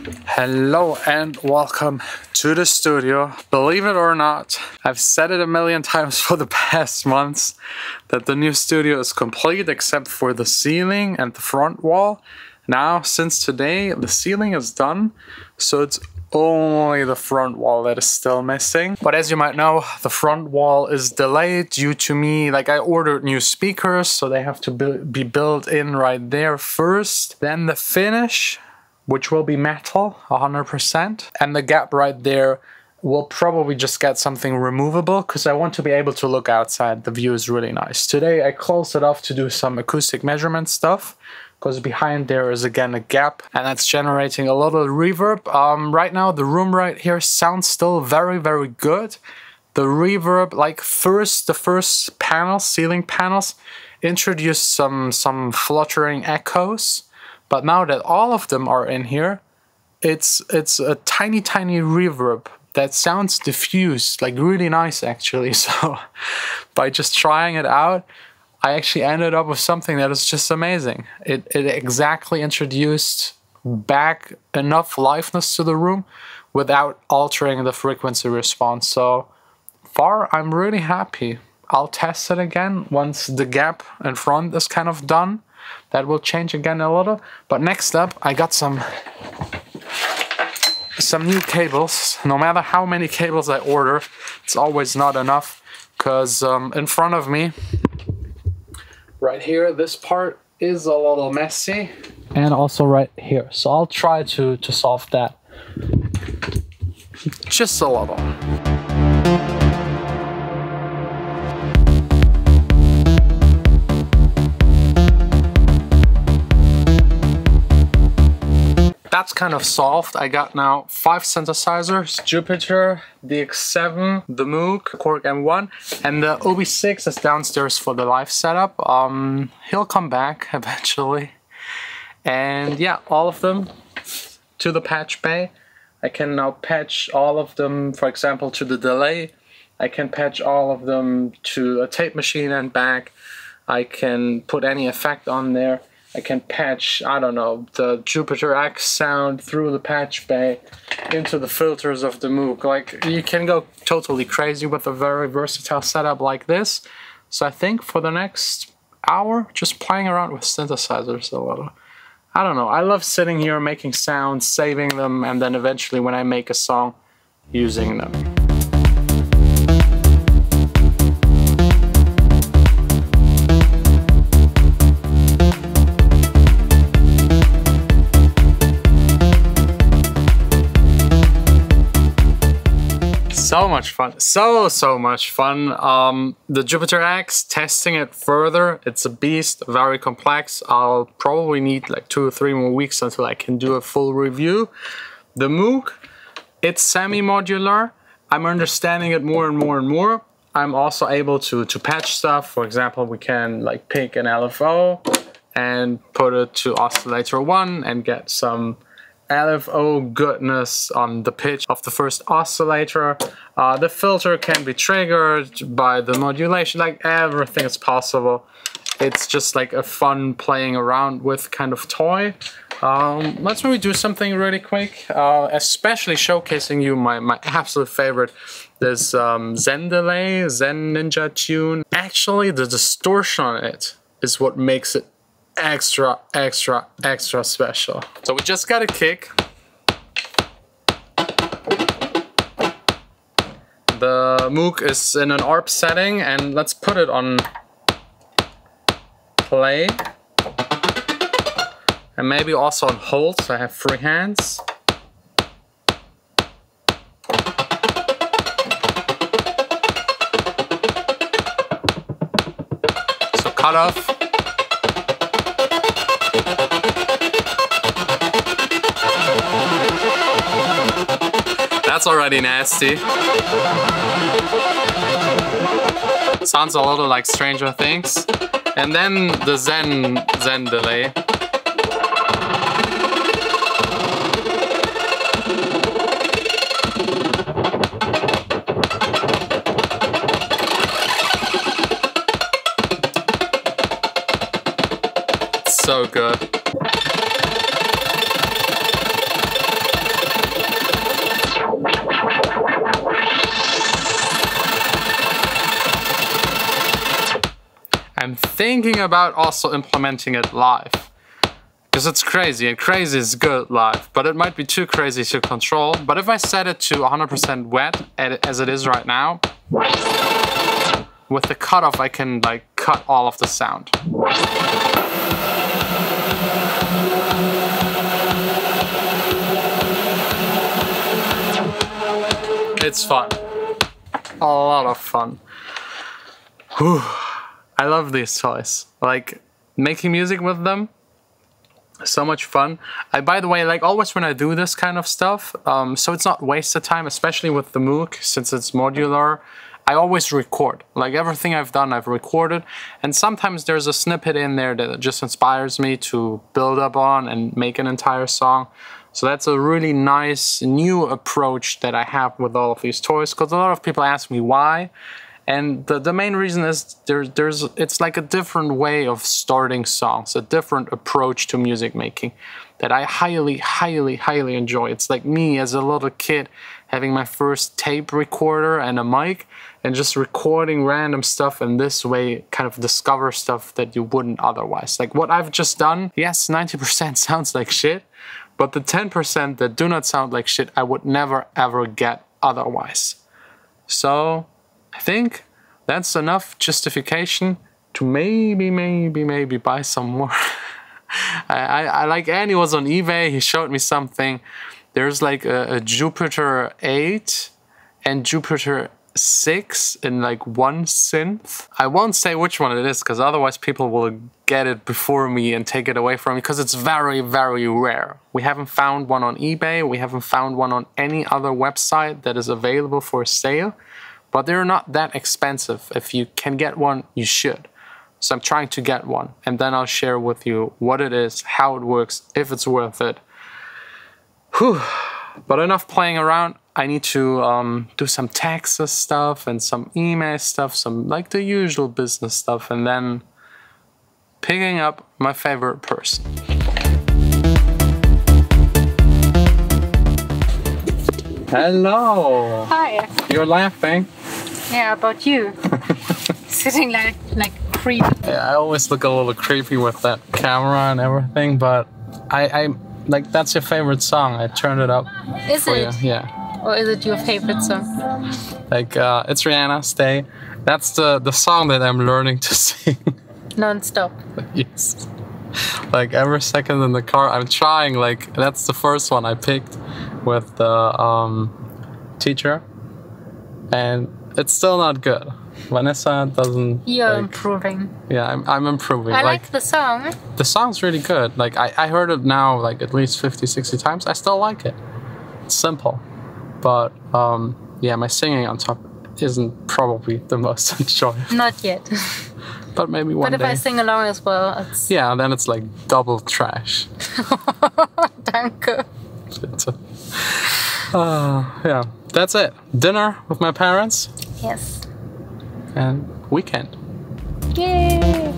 Hello and welcome to the studio. Believe it or not, I've said it a million times for the past months that the new studio is complete except for the ceiling and the front wall. Now, since today, the ceiling is done, so it's only the front wall that is still missing. But as you might know, the front wall is delayed due to me, like I ordered new speakers, so they have to be built in right there first. Then the finish, which will be metal, 100%. And the gap right there will probably just get something removable because I want to be able to look outside. The view is really nice. Today I closed it off to do some acoustic measurement stuff because behind there is again a gap and that's generating a little reverb. Right now the room right here sounds still very, very good. The reverb, like the first panels, ceiling panels, introduced some fluttering echoes. But now that all of them are in here, it's a tiny reverb that sounds diffused, like really nice actually. So by just trying it out, I actually ended up with something that is just amazing. It exactly introduced back enough liveness to the room without altering the frequency response. So far, I'm really happy. I'll test it again once the gap in front is kind of done. That will change again a little. But next up, I got some new cables. No matter how many cables I order, it's always not enough. Because in front of me, right here, this part is a little messy. And also right here. So I'll try to solve that. Just a little. That's kind of solved. I got now 5 synthesizers: Jupiter, DX7, the Moog, Korg M1, and the OB6 is downstairs for the live setup. He'll come back eventually. And yeah, all of them to the patch bay. I can now patch all of them, for example, to the delay. I can patch all of them to a tape machine and back. I can put any effect on there. I can patch, I don't know, the Jupiter X sound through the patch bay into the filters of the Moog. Like, you can go totally crazy with a very versatile setup like this. So I think for the next hour, just playing around with synthesizers a little. I don't know, I love sitting here making sounds, saving them, and then eventually when I make a song, using them. So much fun, so much fun. The Jupiter X, testing it further, it's a beast, very complex. I'll probably need like 2 or 3 more weeks until I can do a full review. The Moog, it's semi-modular. I'm understanding it more and more and more. I'm also able to patch stuff. For example, we can like pick an LFO and put it to oscillator 1 and get some LFO goodness on the pitch of the first oscillator. The filter can be triggered by the modulation, like everything is possible. It's just like a fun playing around with kind of toy. Let's maybe do something really quick, especially showcasing you my absolute favorite, this Zen delay, Zen Ninja tune. Actually, the distortion on it is what makes it extra special. So we just got a kick. The Moog is in an ARP setting, and let's put it on play. And maybe also on hold, so I have free hands. So cut off. That's already nasty. Sounds a little like Stranger Things. And then the Zen delay. so good. thinking about also implementing it live. Because it's crazy, and crazy is good live, but it might be too crazy to control. But if I set it to 100% wet, as it is right now, with the cutoff I can like cut all of the sound. It's fun. A lot of fun. Whew. I love these toys. Like, making music with them, so much fun. By the way, like always when I do this kind of stuff, so it's not wasted time, especially with the Moog, since it's modular, I always record. Like everything I've done, I've recorded. And sometimes there's a snippet in there that just inspires me to build up on and make an entire song. So that's a really nice new approach that I have with all of these toys, because a lot of people ask me why. And the main reason is it's like a different way of starting songs, a different approach to music making that I highly, highly, highly enjoy. It's like me as a little kid having my first tape recorder and a mic and just recording random stuff, and this way kind of discover stuff that you wouldn't otherwise. Like what I've just done, yes, 90% sounds like shit, but the 10% that do not sound like shit, I would never ever get otherwise. So I think that's enough justification to maybe buy some more. I like Andy was on eBay, he showed me something. There's like a Jupiter 8 and Jupiter 6 in like one synth. I won't say which one it is, because otherwise people will get it before me and take it away from me, because it's very, very rare. We haven't found one on eBay, we haven't found one on any other website that is available for sale, but they're not that expensive. If you can get one, you should. So I'm trying to get one, and then I'll share with you what it is, how it works, if it's worth it. Whew. But enough playing around. I need to do some taxes stuff and some email stuff, some like the usual business stuff, and then picking up my favorite person. Hello. Hi. You're laughing. Yeah, about you. Sitting like creepy. Yeah, I always look a little creepy with that camera and everything, but I like, that's your favorite song. I turned it up. Is for it? You. Yeah. Or is it your favorite song? Like, it's Rihanna, Stay. That's the song that I'm learning to sing. Non-stop. Yes. Like every second in the car, I'm trying. Like, that's the first one I picked with the teacher, and it's still not good. Vanessa doesn't. You're like, improving. Yeah, I'm improving. I like the song. The song's really good. Like I heard it now like at least 50, 60 times. I still like it. It's simple, but yeah, my singing on top isn't probably the most enjoyable. Not yet. But maybe one day. But if I sing along as well, it's... Yeah, then it's like double trash. Danke. Yeah, that's it. Dinner with my parents. Yes. And weekend. Yay!